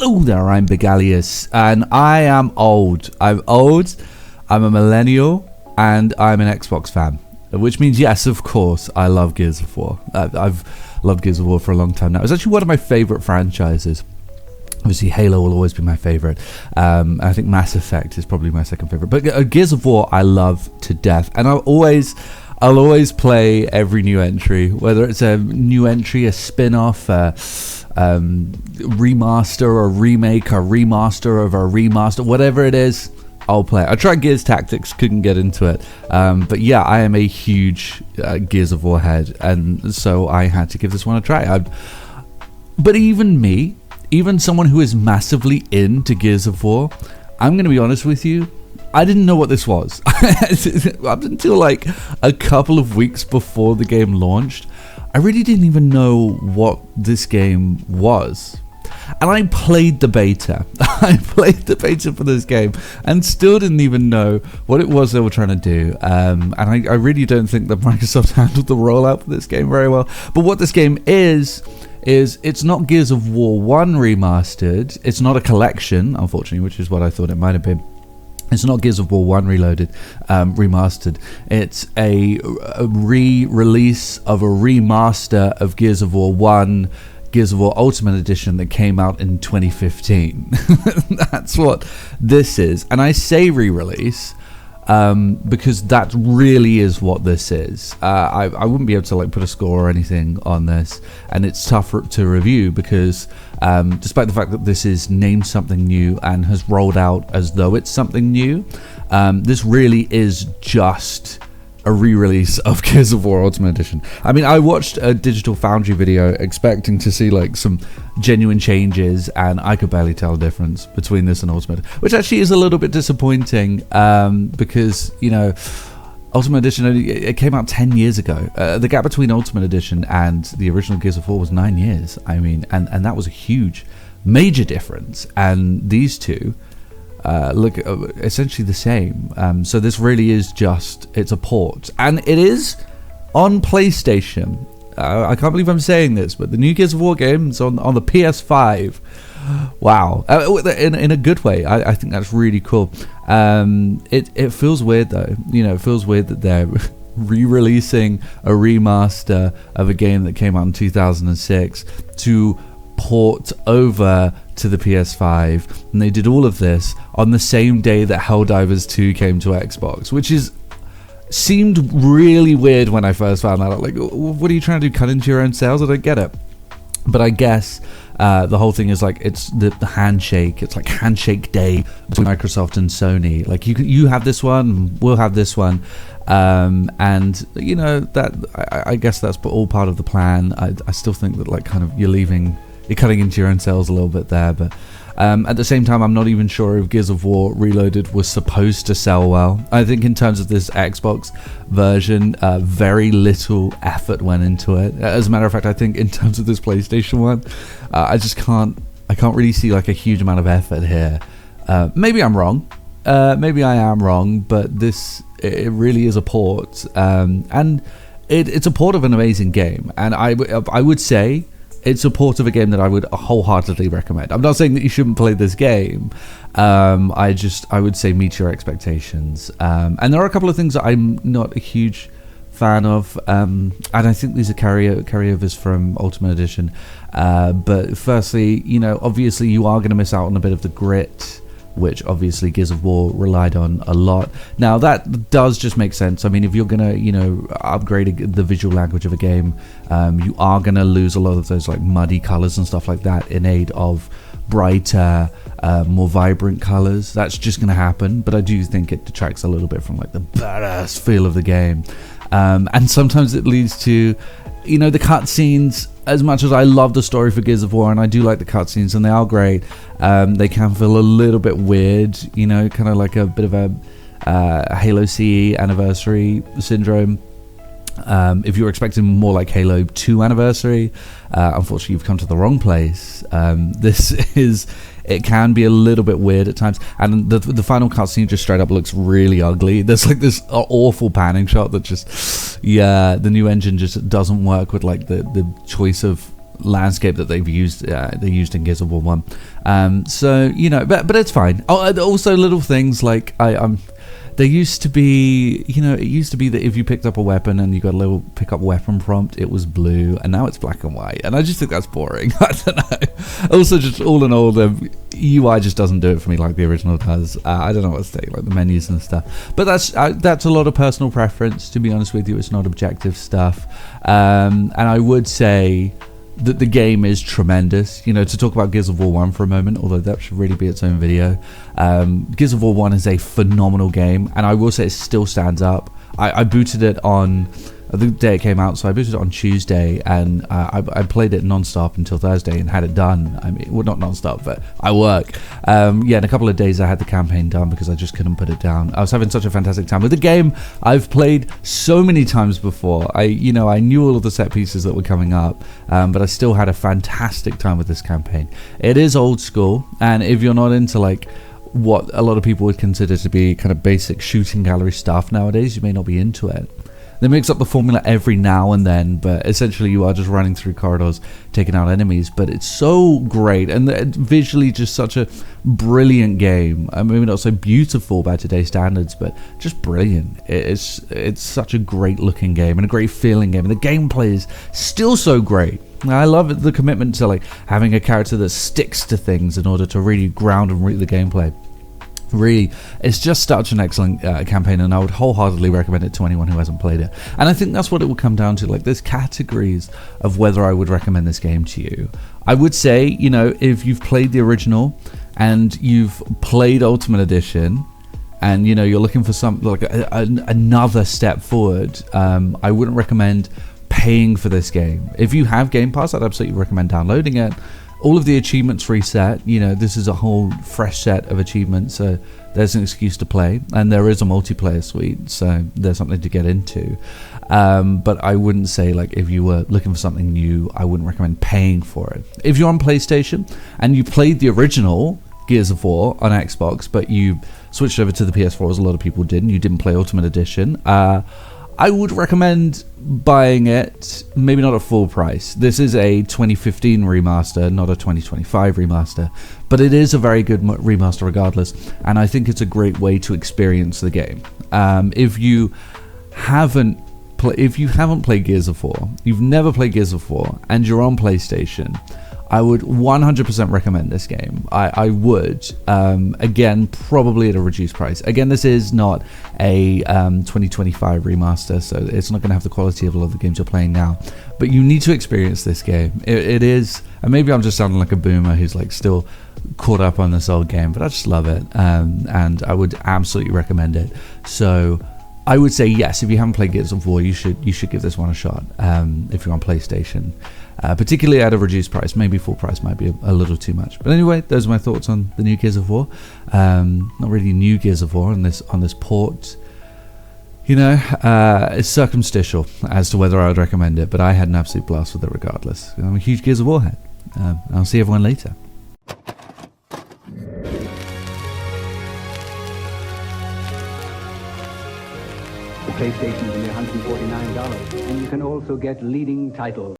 Hello there, I'm Begalius, and I am old. I'm old, I'm a millennial, and I'm an Xbox fan. Which means, yes, of course, I love Gears of War. I've loved Gears of War for a long time now. It's actually one of my favourite franchises. Obviously, Halo will always be my favourite. I think Mass Effect is probably my second favourite. But Gears of War, I love to death. And I'll always play every new entry, whether it's a new entry, a spin-off, remaster, a remake, a remaster of a remaster, whatever it is, I'll play it. I tried Gears Tactics, couldn't get into it. But yeah, I am a huge Gears of War head, and so I had to give this one a try. But even me, even someone who is massively into Gears of War, I'm going to be honest with you, I didn't know what this was. Up until like a couple of weeks before the game launched, I really didn't even know what this game was. And I played the beta. I played the beta for this game and still didn't even know what it was they were trying to do. And I really don't think that Microsoft handled the rollout for this game very well. But what this game is it's not Gears of War 1 remastered. It's not a collection, unfortunately, which is what I thought it might have been. It's not Gears of War 1 Reloaded, remastered. It's a re-release of a remaster of Gears of War 1, Gears of War Ultimate Edition that came out in 2015. That's what this is. And I say re-release because that really is what this is. I wouldn't be able to like put a score or anything on this, and it's tough to review because despite the fact that this is named something new and has rolled out as though it's something new, this really is just a re-release of Gears of War Ultimate Edition. I mean, I watched a Digital Foundry video expecting to see like some genuine changes, and I could barely tell the difference between this and Ultimate, which actually is a little bit disappointing because, you know, Ultimate Edition, it came out 10 years ago. The gap between Ultimate Edition and the original Gears of War was 9 years. I mean, and that was a huge, major difference. And these two look essentially the same. So this really is just, it's a port. And it is on PlayStation. I can't believe I'm saying this, but the new Gears of War game's on the PS5. Wow. In a good way. I think that's really cool. It feels weird though. You know, it feels weird that they're re-releasing a remaster of a game that came out in 2006 to port over to the PS5, and they did all of this on the same day that Helldivers 2 came to Xbox, which seemed really weird when I first found that out. Like, what are you trying to do, cut into your own sales? I don't get it. But I guess the whole thing is like, it's the handshake. It's like handshake day between Microsoft and Sony. Like, you have this one, we'll have this one. And you know, that I guess that's all part of the plan. I still think that like kind of you're cutting into your own sales a little bit there, but at the same time, I'm not even sure if Gears of War Reloaded was supposed to sell well. I think in terms of this Xbox version, very little effort went into it. As a matter of fact, I think in terms of this PlayStation one, I can't really see like a huge amount of effort here. Maybe I'm wrong. Maybe I am wrong, but it really is a port, and it's a port of an amazing game, and I would say it's a port of a game that I would wholeheartedly recommend. I'm not saying that you shouldn't play this game. I would say meet your expectations. And there are a couple of things that I'm not a huge fan of, and I think these are carryovers from Ultimate Edition. But firstly, you know, obviously you are going to miss out on a bit of the grit, which obviously Gears of War relied on a lot. Now that does just make sense. I mean, if you're gonna, you know, upgrade the visual language of a game, you are gonna lose a lot of those like muddy colors and stuff like that in aid of brighter, more vibrant colors. That's just gonna happen. But I do think it detracts a little bit from like the badass feel of the game, and sometimes it leads to, you know, the cutscenes. As much as I love the story for Gears of War, and I do like the cutscenes, and they are great, they can feel a little bit weird, you know, kind of like a bit of a Halo CE anniversary syndrome. If you're expecting more like Halo 2 anniversary, unfortunately you've come to the wrong place. It can be a little bit weird at times, and the final cutscene just straight up looks really ugly. There's like this awful panning shot that just, yeah, the new engine just doesn't work with like the choice of landscape that they used in Gears of War 1. So but it's fine. Also little things like there used to be, it used to be that if you picked up a weapon and you got a little pick up weapon prompt, it was blue, and now it's black and white, and I just think that's boring. I don't know. Also, just all in all, the UI just doesn't do it for me like the original does. I don't know what to say, like the menus and stuff. But that's a lot of personal preference, to be honest with you. It's not objective stuff. And I would say that the game is tremendous. To talk about Gears of War 1 for a moment, although that should really be its own video. Gears of War 1 is a phenomenal game, and I will say it still stands up. I booted it on the day it came out, so I booted it on Tuesday, and I played it non-stop until Thursday and had it done. I mean, well, not non-stop, but I work. In a couple of days I had the campaign done because I just couldn't put it down. I was having such a fantastic time with the game. I've played so many times before. I knew all of the set pieces that were coming up, but I still had a fantastic time with this campaign. It is old school, and if you're not into like what a lot of people would consider to be kind of basic shooting gallery stuff nowadays, you may not be into it. They mix up the formula every now and then, but essentially you are just running through corridors, taking out enemies. But it's so great, and visually just such a brilliant game. Maybe not so beautiful by today's standards, but just brilliant. It's such a great looking game and a great feeling game, and the gameplay is still so great. I love the commitment to like having a character that sticks to things in order to really ground and root the gameplay. Really, it's just such an excellent campaign, and I would wholeheartedly recommend it to anyone who hasn't played it. And I think that's what it will come down to. Like, there's categories of whether I would recommend this game to you. I would say, if you've played the original and you've played Ultimate Edition, and you're looking for some like another step forward, I wouldn't recommend paying for this game. If you have Game Pass, I'd absolutely recommend downloading it. All of the achievements reset. This is a whole fresh set of achievements, so there's an excuse to play, and there is a multiplayer suite, so there's something to get into. But I wouldn't say, like, if you were looking for something new, I wouldn't recommend paying for it. If you're on PlayStation and you played the original Gears of War on Xbox, but you switched over to the PS4, as a lot of people did, and you didn't play Ultimate Edition, I would recommend buying it, maybe not at full price. This is a 2015 remaster, not a 2025 remaster, but it is a very good remaster regardless, and I think it's a great way to experience the game. If you haven't played Gears of War, you've never played Gears of War, and you're on PlayStation, I would 100% recommend this game. I would, again, probably at a reduced price. Again, this is not a 2025 remaster, so it's not going to have the quality of a lot of the games you're playing now. But you need to experience this game. It is, and maybe I'm just sounding like a boomer who's like still caught up on this old game, but I just love it, and I would absolutely recommend it. So I would say yes, if you haven't played Gears of War, you should give this one a shot. If you're on PlayStation. Particularly at a reduced price. Maybe full price might be a little too much. But anyway, those are my thoughts on the new Gears of War. Not really new Gears of War on this port. It's circumstantial as to whether I would recommend it, but I had an absolute blast with it regardless. I'm a huge Gears of War head. I'll see everyone later. The PlayStation's only $149, and you can also get leading titles.